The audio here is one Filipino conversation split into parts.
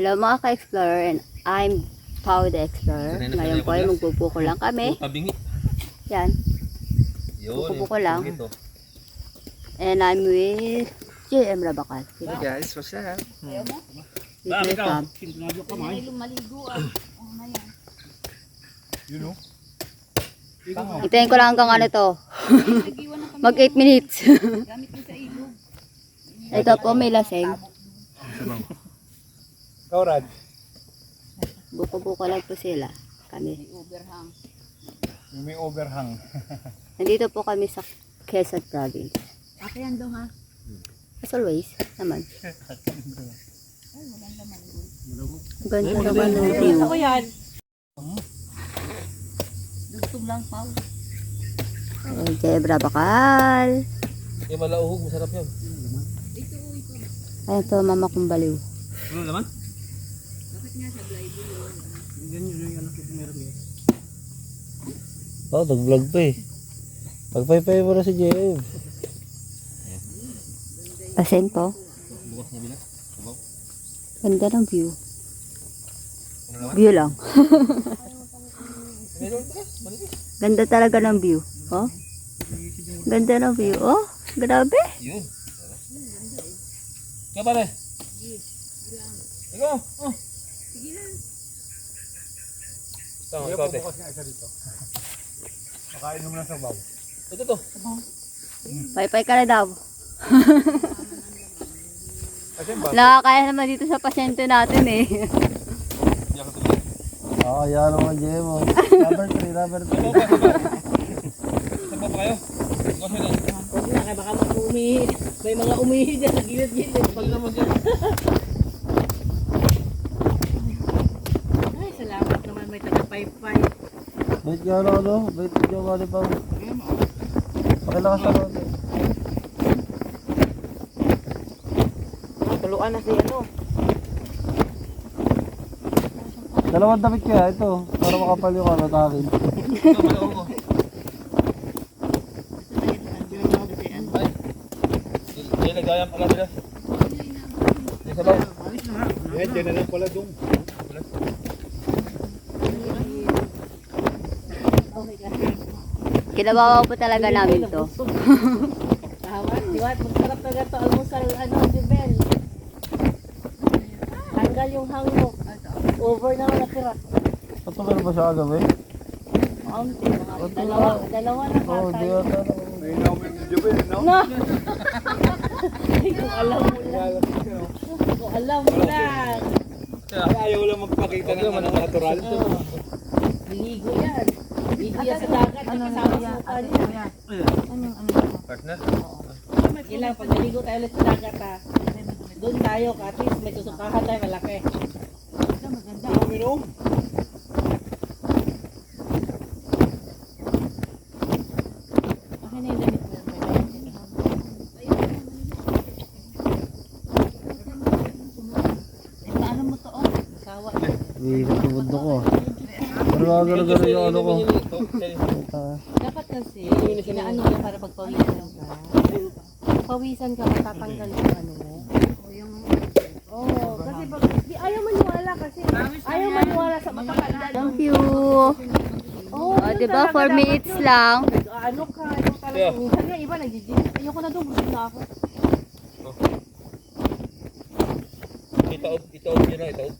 Hello mga ka-explorer, and I'm Pau the Explorer. Ngayon po ay magbubuko lang kami. Yan. Magbubuko lang. And I'm with JM Rabakal. Hey guys, what's up? With my fam. Itayin ko lang hanggang ano to. Mag 8 minutes. Ito po may laseng. Kaurad. Buko-buko lang po sila. Kami. May overhang. Nandito po kami sa Quezon Province. Okay, yan daw ha. As always, naman. Ganda naman ng view. Ako yan. Dugtong lang, Pau. Zebra bakal. Yung malauhog, masarap yan. Ayan to, mama kong baliw. Ano naman? Bakit nga sa blind yun? Ganyan yung anak ko meron yan. Oh, nag-vlog pa eh. Pagpaypay mo na si JM. Pasen po. Bukas niya bilang. Ganda ng view. View lang. Ganda talaga ng view. Oh. Ganda ng view. Oh, grabe. Yun. Kaya pare. Ikaw. Oh. Sige lang. Tama, ikaw te. Bukas nga isa dito. Makainom ng sabaw. Ito to. Pay-pay ka na daw. Kasi ba? Nakakaya naman dito sa pasyente natin eh. Diyan ka tuloy. Oo, yan naman JM. Oh. Number 3, number 3. Saan pa kayo? Bukas mo lang. Huwag na, kaya baka mag-umihi. May mga umihi dyan sa gilid-gilid. Pag naman dyan. Ay, salamat naman may taga-pay-pay. Bait nga na ano? Bait yung ano pa. Pakilakas na natin. Tuluan na si ano. Dalawang damit kaya ito. Para makapal yung ano takin. Ito, malauhog ko. Ay. Yan, nagayang pala nila. Yan sabaw. Yan, dyan na lang pala doon. Kinabawa po talaga namin to. Tama, di ba? Magsarap talaga to almusal, ano, Jubel. Tanggal yung hangok. Over na wala tira. Ito meron ba siya agawin? Kaunti, mga dalawa na Oo, di patay. ata. May namin yung Jubel, no? No! Kung alam mo lang. Kung alam mo lang. Kaya ayaw lang magpakita ng ano, natural. Ligo yan. Ligo yan sa dagat. Kasama sa mukha niya. Partner. Kailangan pag naligo tayo ulit sa dagat ha. Doon tayo, at least may susukahan tayo malaki. Maganda. Uminom. Okay na yung damit mo. Paano mo to? Sawa. Iikot yung mundo ko. Pero gagano-gano yung ano ko. Dapat kasi, inaano mo para pagpawisan ka. Pawisan ka, matatanggal yung ano mo. Oo, kasi pag, di, ayaw maniwala kasi. Ayaw maniwala sa matakanda. Thank you. Oh, Diba 4 minutes lang. Ano ka, yung talagang, minsan nga iba nag-gym. Ayoko na doon, gusto na ako. Itaod yun na, itaod.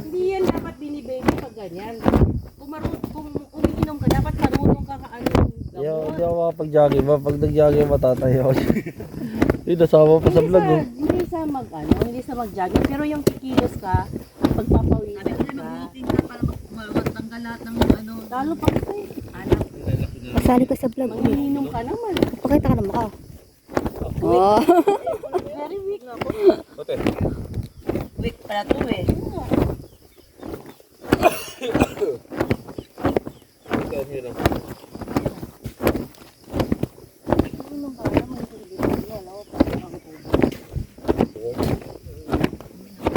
Hindi yan dapat binibaby pag ganyan. Kung umiinom ka, dapat marunong ka ka ano Hindi ako makapag-jogging ba? Pag nag-jogging matatayo ako. Yung nasama pa sa vlog oh. Hindi sa mag ano, hindi sa mag-jogging, pero yung kikilos ka, pagpapawisan ka. Matanggal lahat ng ano. Lalo pa kasi, Kasali ka sa vlog. manginom ka naman. Pakita ka ng mukha. Oh. Very weak. Ote. Weak pala to eh. Itaod yun lang.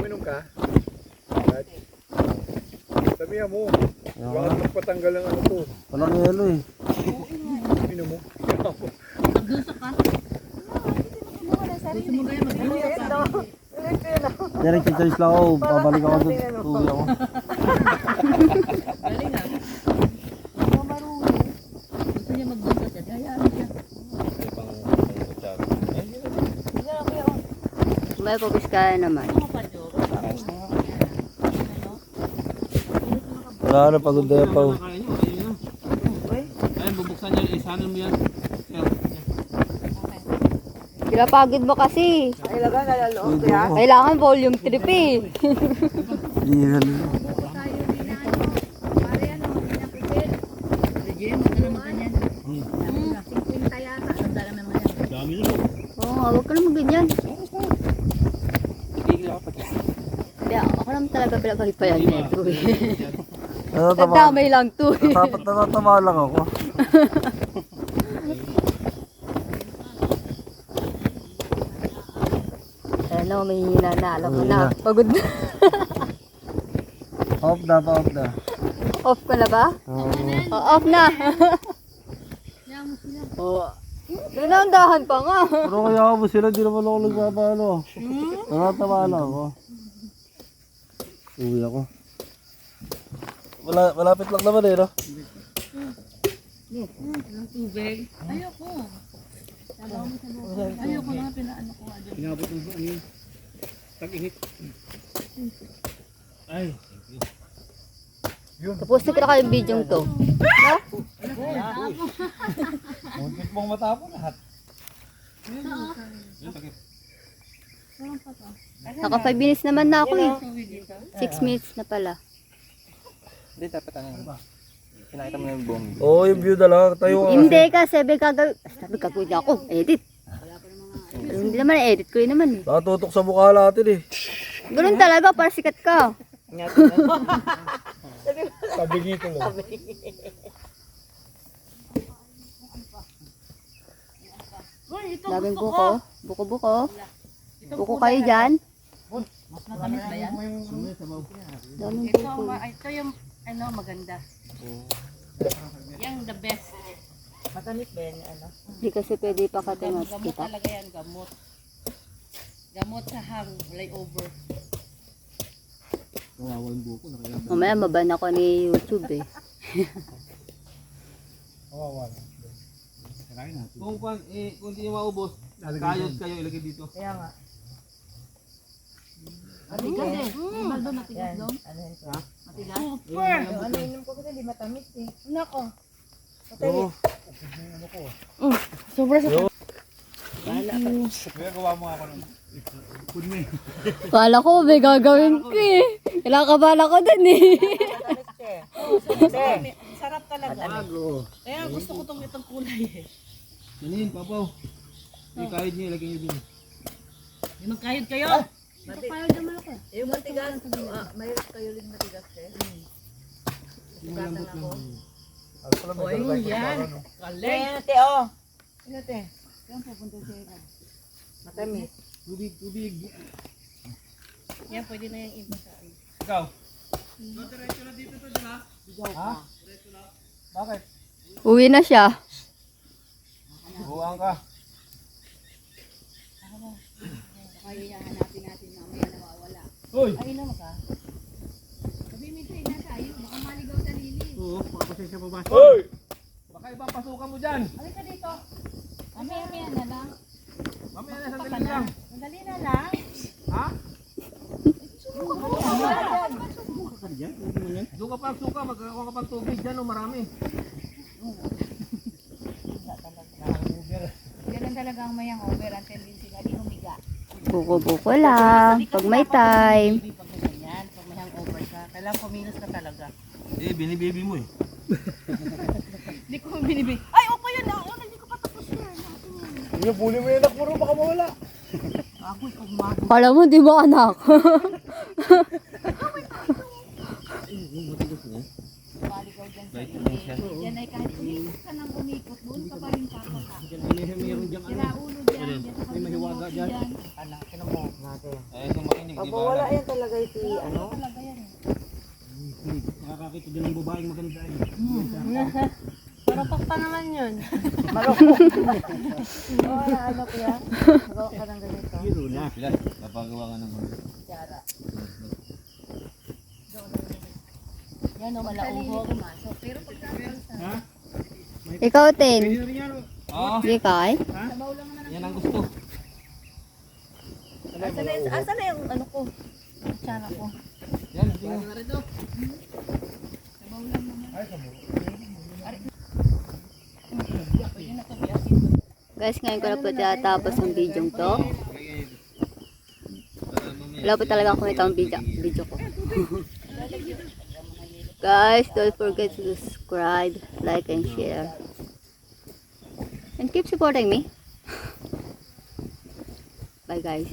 Uminom ka? Right. Sabihan mo. Bakit magpatanggal ang ano to? Walang yelo eh. Uminom mo. Gusto mo kaya mag-group ka? Direct choice lang ako. Pabalik ako doon. Uwi ako. Galing ah. Hindi marunong. Gusto niya magbasa siya. Hayaan siya. May pupiskaya naman. Ano pa, Jo? Wala na, pagod na yan pa. Ayun, bubuksan niya. Isanin mo yan. Pinapagod mo kasi. Kailangan volume 3 eh. Hindi yan. Oo nga, huwag ka naman ganyan. Kaya ako naman talaga pinapagpayan nito eh. Nagdamay lang to eh. Natatawa lang ako. Ano, may hina na. Alam ko na. Pagod na. Off na pa, off na. Off ka na ba? Oo. Oh, off na. Oh. Dinandahan pa nga. Pero kaya ako sila, di naman ako nagpapano. Natatawa lang ako. Uwi ako. Malapit lang naman eh, no? Ng tubig. Ayoko. Ayoko na pinaano ko. Pinabot ng ano yun. Tag-init. Ay. Tapos ko na kayo yung video to. Ha? Muntik mong matapon lahat. Naka 5 minutes naman na ako eh. 6 minutes na pala. Hindi, dapat ano. Kinakita mo yung buong. Oo, yung view na lang. Tayo ka. Hindi ka, sabi gagawin niya ako. Edit. Pero hindi naman edit ko yun naman eh. Nakatutok sa mukha natin eh. Ganun talaga, para sikat ka. Tabingi ko lang. Daming buko. Buko-buko. Buko kayo dyan. Matamis ba yan? Daming Ito, buko. ito yung ano maganda. Yung the best. Matamis ba yan ano? Hindi kasi pwede pakatingas Gamot kita. talaga yan, gamot. Gamot sa hang, layover. Mamaya maban ako ni YouTube eh. Kawawa lang. Kirain natin. Kung di maubos, kayod kayo ilagay dito. Kaya nga. Matigas eh. Mal ba matigas doon? Matigas? Super! Ano inom ko kasi hindi matamis eh. Nako. Oo. Sobra sa Kaya gawa mo ako nun. Pudmi. Kala ko may gagawin ko eh. Kinakabahan ako dun eh. sarap talaga. Kaya gusto ko itong kulay eh. Yanin, papaw. Yung kayod niyo, ilagay niyo din. Yung magkayod kayo. Yung matigas. Mahirap kayo rin matigas eh. Bukatan ako. O, yun yan. Kalay. Ate, oh. Ate. Saan pupunta siya? Matamis. Tubig, tubig. Yan, pwede na yung iba sa akin. Ikaw. Bakit? Uwi na siya. Buwang ka. Kaya hanapin natin mamaya nawawala. Hoy! Ay, naman ka. Sabi mo tayo na tayo. Baka maligaw sa lili. Oo, makapasensya pa ba? Hoy! Baka ibang pasukan mo dyan. Halika ka dito. Mamaya na lang. Mamaya na, sandali lang. Madali na lang. Ha? Doon ka pa suka, magkakakuha ka pang tubig dyan, oh, marami. Ganun talaga ang mayang over. Ang tendency nga di humiga. Buko-buko lang. Pag may time. Baby, pag ganyan, pag may hangover ka, kailangan kumilos ka talaga. Eh, binibaby mo eh. Hindi ko binibig. Ay, opo yan na. Ano, hindi ko pa tapos yan. Yung puli mo yung anak mo rin, baka mawala. Kala mo di ba anak? Maligaw dyan sa lili. Yan ay kahit umikot ka nang umikot. Doon ka pa rin papaka. Sira ulo dyan. May mahiwaga dyan. Ano, sino mo? Natin. Eh, kung makinig, di ba? Wala yan talaga ito, ano? Talaga yan eh. Nakakakita din ng babaeng maganda eh. Marupok pa naman yun. Oo, na ano kuya? Magawa ka ng ganito. Sila, napagawa ka ng mga. Yan o, malauhog. Ikaw, Tin. Oo, Di kay? yan ang gusto. Asa na yung ano ko? Tsara ko. Yan, tingnan. Guys, ngayon ko na po tinatapos ang video to. Wala po talagang kumita ang video ko. Guys, don't forget to subscribe, like, and share. And keep supporting me. Bye guys.